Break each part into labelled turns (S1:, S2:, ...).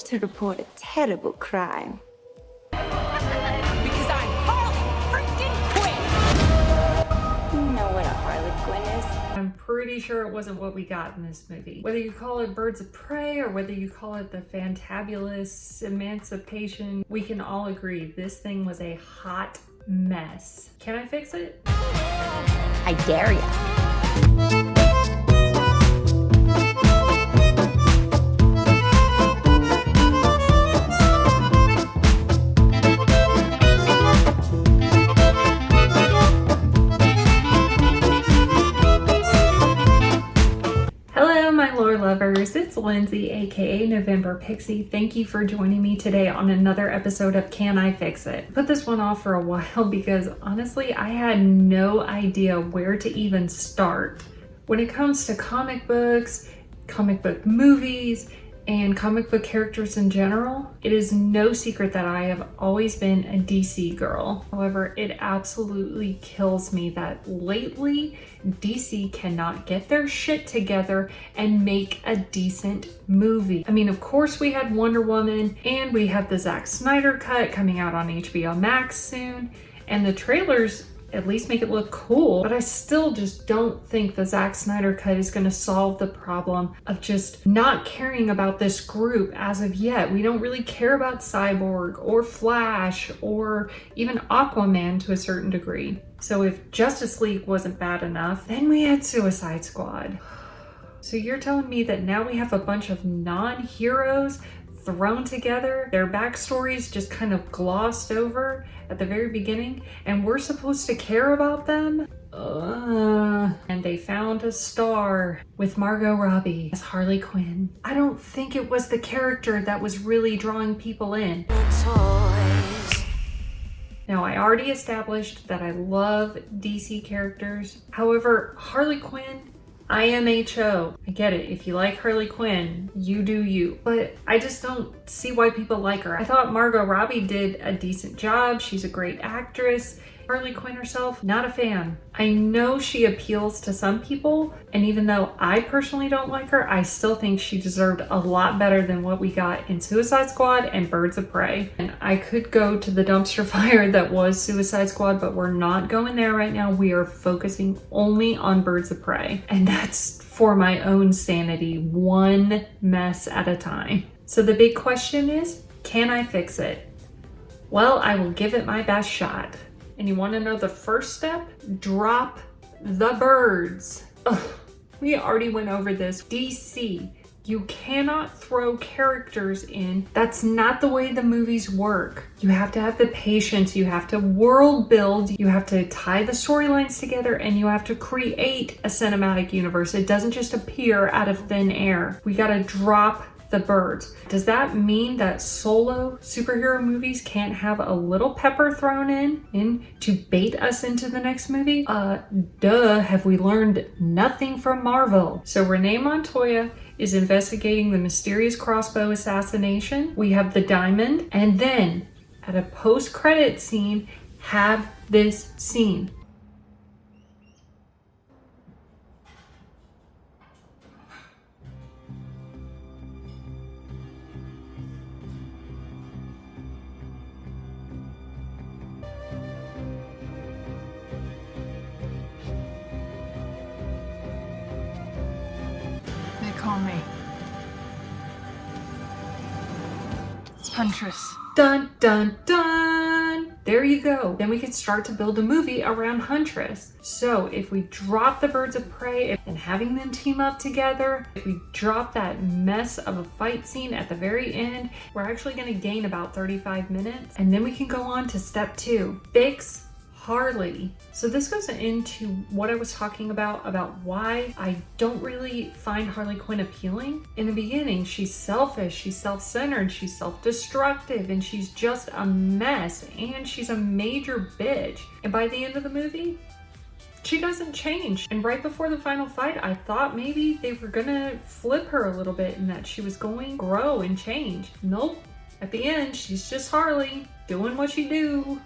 S1: to report a terrible crime.
S2: Because I'm Harley freaking Quinn!
S1: You know what a Harley Quinn is?
S3: I'm pretty sure it wasn't what we got in this movie. Whether you call it Birds of Prey or whether you call it the fantabulous emancipation, we can all agree this thing was a hot mess. Can I fix it?
S1: I dare ya.
S3: Hello, my lore lovers. It's Lindsay, aka November Pixie. Thank you for joining me today on another episode of Can I Fix It? Put this one off for a while because honestly, I had no idea where to even start. When it comes to comic books, comic book movies, and comic book characters in general, it is no secret that I have always been a DC girl. However, it absolutely kills me that lately DC cannot get their shit together and make a decent movie. I mean, of course we had Wonder Woman and we have the Zack Snyder cut coming out on HBO Max soon, and the trailers at least make it look cool, but I still just don't think the Zack Snyder cut is going to solve the problem of just not caring about this group as of yet. We don't really care about Cyborg or Flash or even Aquaman to a certain degree. So if Justice League wasn't bad enough, then we had Suicide Squad. So you're telling me that now we have a bunch of non-heroes thrown together, their backstories just kind of glossed over at the very beginning, and we're supposed to care about them? And they found a star with Margot Robbie as Harley Quinn. I don't think it was the character that was really drawing people in. Now, I already established that I love DC characters. However, Harley Quinn, IMHO. I get it. If you like Harley Quinn, you do you. But I just don't see why people like her. I thought Margot Robbie did a decent job. She's a great actress. Harley Quinn herself, not a fan. I know she appeals to some people, and even though I personally don't like her, I still think she deserved a lot better than what we got in Suicide Squad and Birds of Prey. And I could go to the dumpster fire that was Suicide Squad, but we're not going there right now. We are focusing only on Birds of Prey, and that's for my own sanity, one mess at a time. So the big question is, can I fix it? Well, I will give it my best shot. And you want to know the first step? Drop the birds. Ugh, we already went over this. DC, you cannot throw characters in. That's not the way the movies work. You have to have the patience. You have to world build. You have to tie the storylines together, and you have to create a cinematic universe. It doesn't just appear out of thin air. We got to drop the birds. Does that mean that solo superhero movies can't have a little pepper thrown in to bait us into the next movie? Duh, have we learned nothing from Marvel? So Renee Montoya is investigating the mysterious crossbow assassination. We have the diamond, and then at a post-credit scene, have this scene.
S2: Call me. It's Huntress.
S3: Dun, dun, dun! There you go. Then we can start to build a movie around Huntress. So if we drop the Birds of Prey and having them team up together, if we drop that mess of a fight scene at the very end, we're actually going to gain about 35 minutes. And then we can go on to step 2. Fix Harley. So this goes into what I was talking about why I don't really find Harley Quinn appealing. In the beginning, she's selfish, she's self-centered, she's self-destructive, and she's just a mess, and she's a major bitch. And by the end of the movie, she doesn't change. And right before the final fight, I thought maybe they were gonna flip her a little bit and that she was going to grow and change. Nope. At the end, she's just Harley, doing what she do.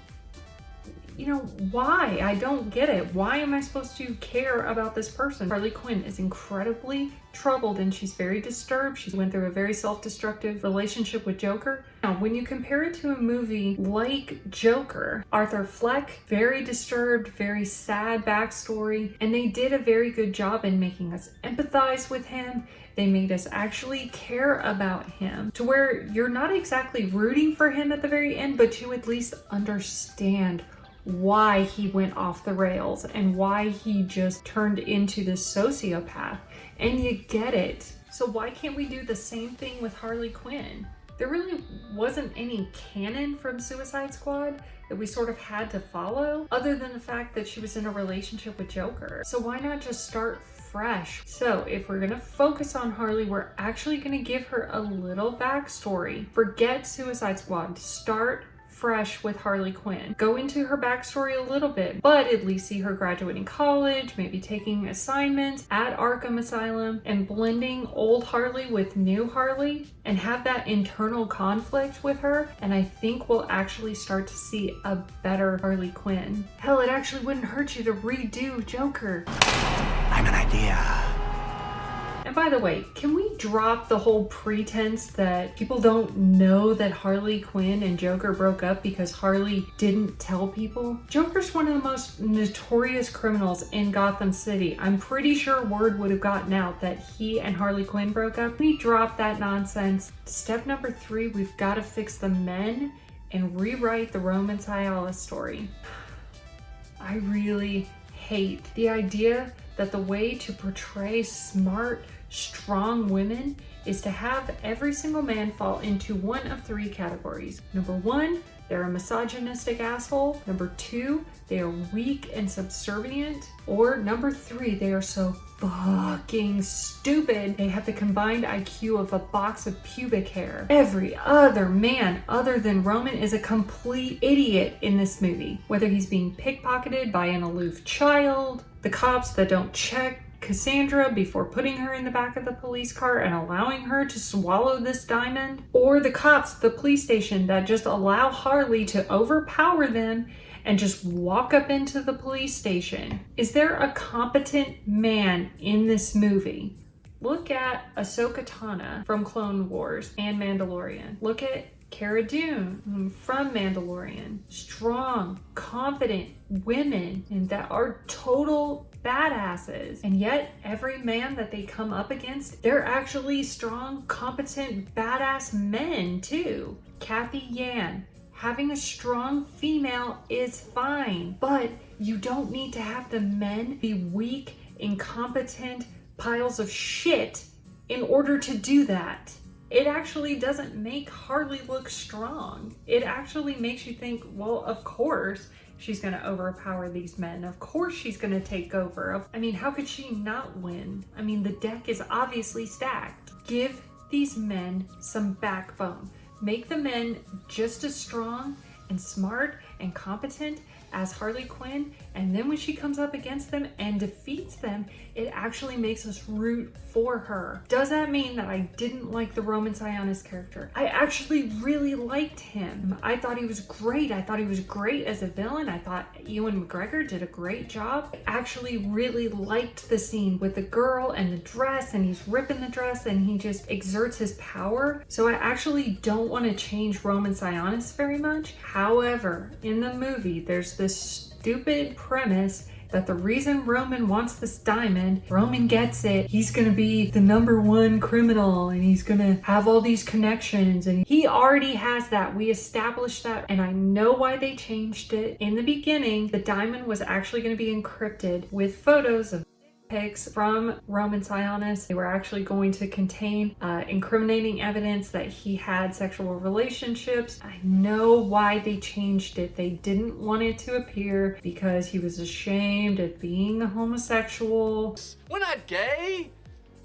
S3: why? I don't get it. Why am I supposed to care about this person? Harley Quinn is incredibly troubled and she's very disturbed. She went through a very self-destructive relationship with Joker. Now, when you compare it to a movie like Joker, Arthur Fleck, very disturbed, very sad backstory, and they did a very good job in making us empathize with him. They made us actually care about him to where you're not exactly rooting for him at the very end, but you at least understand why he went off the rails and why he just turned into this sociopath, and you get it. So why can't we do the same thing with Harley Quinn? There really wasn't any canon from Suicide Squad that we sort of had to follow, other than the fact that she was in a relationship with Joker. So why not just start fresh? So if we're gonna focus on Harley, we're actually gonna give her a little backstory. Forget Suicide Squad. Start fresh with Harley Quinn. Go into her backstory a little bit, but at least see her graduating college, maybe taking assignments at Arkham Asylum, and blending old Harley with new Harley, and have that internal conflict with her. And I think we'll actually start to see a better Harley Quinn. Hell, it actually wouldn't hurt you to redo Joker.
S4: I'm an idea.
S3: And by the way, can we drop the whole pretense that people don't know that Harley Quinn and Joker broke up because Harley didn't tell people? Joker's one of the most notorious criminals in Gotham City. I'm pretty sure word would have gotten out that he and Harley Quinn broke up. We drop that nonsense. Step number 3, we've got to fix the men and rewrite the Roman Sionis story. I really hate the idea that the way to portray smart, strong women is to have every single man fall into one of 3 categories. Number 1, they're a misogynistic asshole. Number 2, they are weak and subservient. Or number 3, they are so fucking stupid they have the combined IQ of a box of pubic hair. Every other man other than Roman is a complete idiot in this movie. Whether he's being pickpocketed by an aloof child, the cops that don't check Cassandra before putting her in the back of the police car and allowing her to swallow this diamond, or the cops at the police station that just allow Harley to overpower them and just walk up into the police station. Is there a competent man in this movie? Look at Ahsoka Tano from Clone Wars and Mandalorian. Look at Cara Dune from Mandalorian. Strong, confident women and that are total badasses. And yet every man that they come up against, they're actually strong, competent, badass men too. Kathy Yan. Having a strong female is fine, but you don't need to have the men be weak, incompetent piles of shit in order to do that. It actually doesn't make Harley look strong. It actually makes you think, well, of course she's gonna overpower these men. Of course she's gonna take over. I mean, how could she not win? I mean, the deck is obviously stacked. Give these men some backbone. Make the men just as strong and smart and competent as Harley Quinn, and then when she comes up against them and defeats them, it actually makes us root for her. Does that mean that I didn't like the Roman Sionis character? I actually really liked him. I thought he was great. I thought he was great as a villain. I thought Ewan McGregor did a great job. I actually really liked the scene with the girl and the dress, and he's ripping the dress and he just exerts his power. So I actually don't want to change Roman Sionis very much. However, in the movie, there's this stupid premise that the reason Roman wants this diamond, Roman gets it, he's gonna be the #1 criminal and he's gonna have all these connections, and he already has that. We established that, and I know why they changed it. In the beginning, the diamond was actually gonna be encrypted with photos of pics from Roman Sionis. They were actually going to contain incriminating evidence that he had sexual relationships. I know why they changed it. They didn't want it to appear because he was ashamed of being a homosexual.
S4: We're not gay.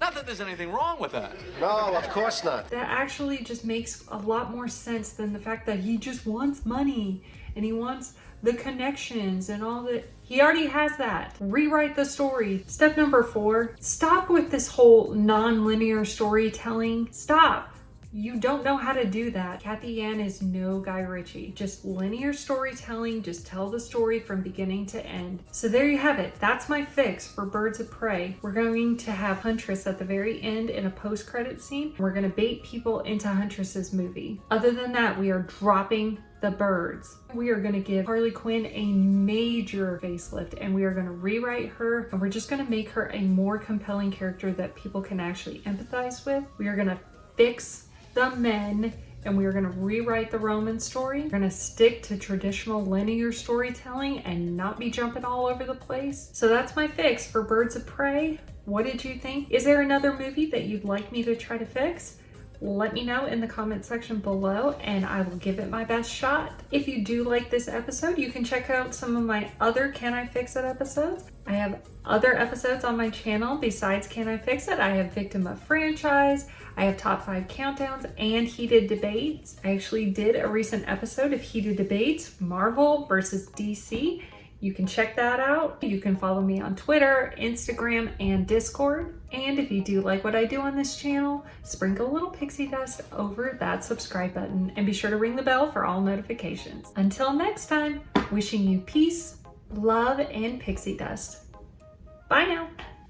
S4: Not that there's anything wrong with that.
S5: No, of course not.
S3: That actually just makes a lot more sense than the fact that he just wants money and he wants the connections and all that. He already has that. Rewrite the story. Step number 4, stop with this whole non-linear storytelling. Stop. You don't know how to do that. Kathy Yan is no Guy Ritchie. Just linear storytelling, just tell the story from beginning to end. So there you have it. That's my fix for Birds of Prey. We're going to have Huntress at the very end in a post-credit scene. We're gonna bait people into Huntress's movie. Other than that, we are dropping the birds. We are going to give Harley Quinn a major facelift, and we are going to rewrite her, and we're just going to make her a more compelling character that people can actually empathize with. We are going to fix the men, and we are going to rewrite the Roman story. We're going to stick to traditional linear storytelling and not be jumping all over the place. So that's my fix for Birds of Prey. What did you think? Is there another movie that you'd like me to try to fix? Let me know in the comment section below and I will give it my best shot. If you do like this episode, you can check out some of my other Can I Fix It episodes. I have other episodes on my channel besides Can I Fix It. I have Victim of Franchise, I have Top 5 Countdowns, and Heated Debates. I actually did a recent episode of Heated Debates, Marvel versus DC. You can check that out. You can follow me on Twitter, Instagram, and Discord. And if you do like what I do on this channel, sprinkle a little pixie dust over that subscribe button and be sure to ring the bell for all notifications. Until next time, wishing you peace, love, and pixie dust. Bye now.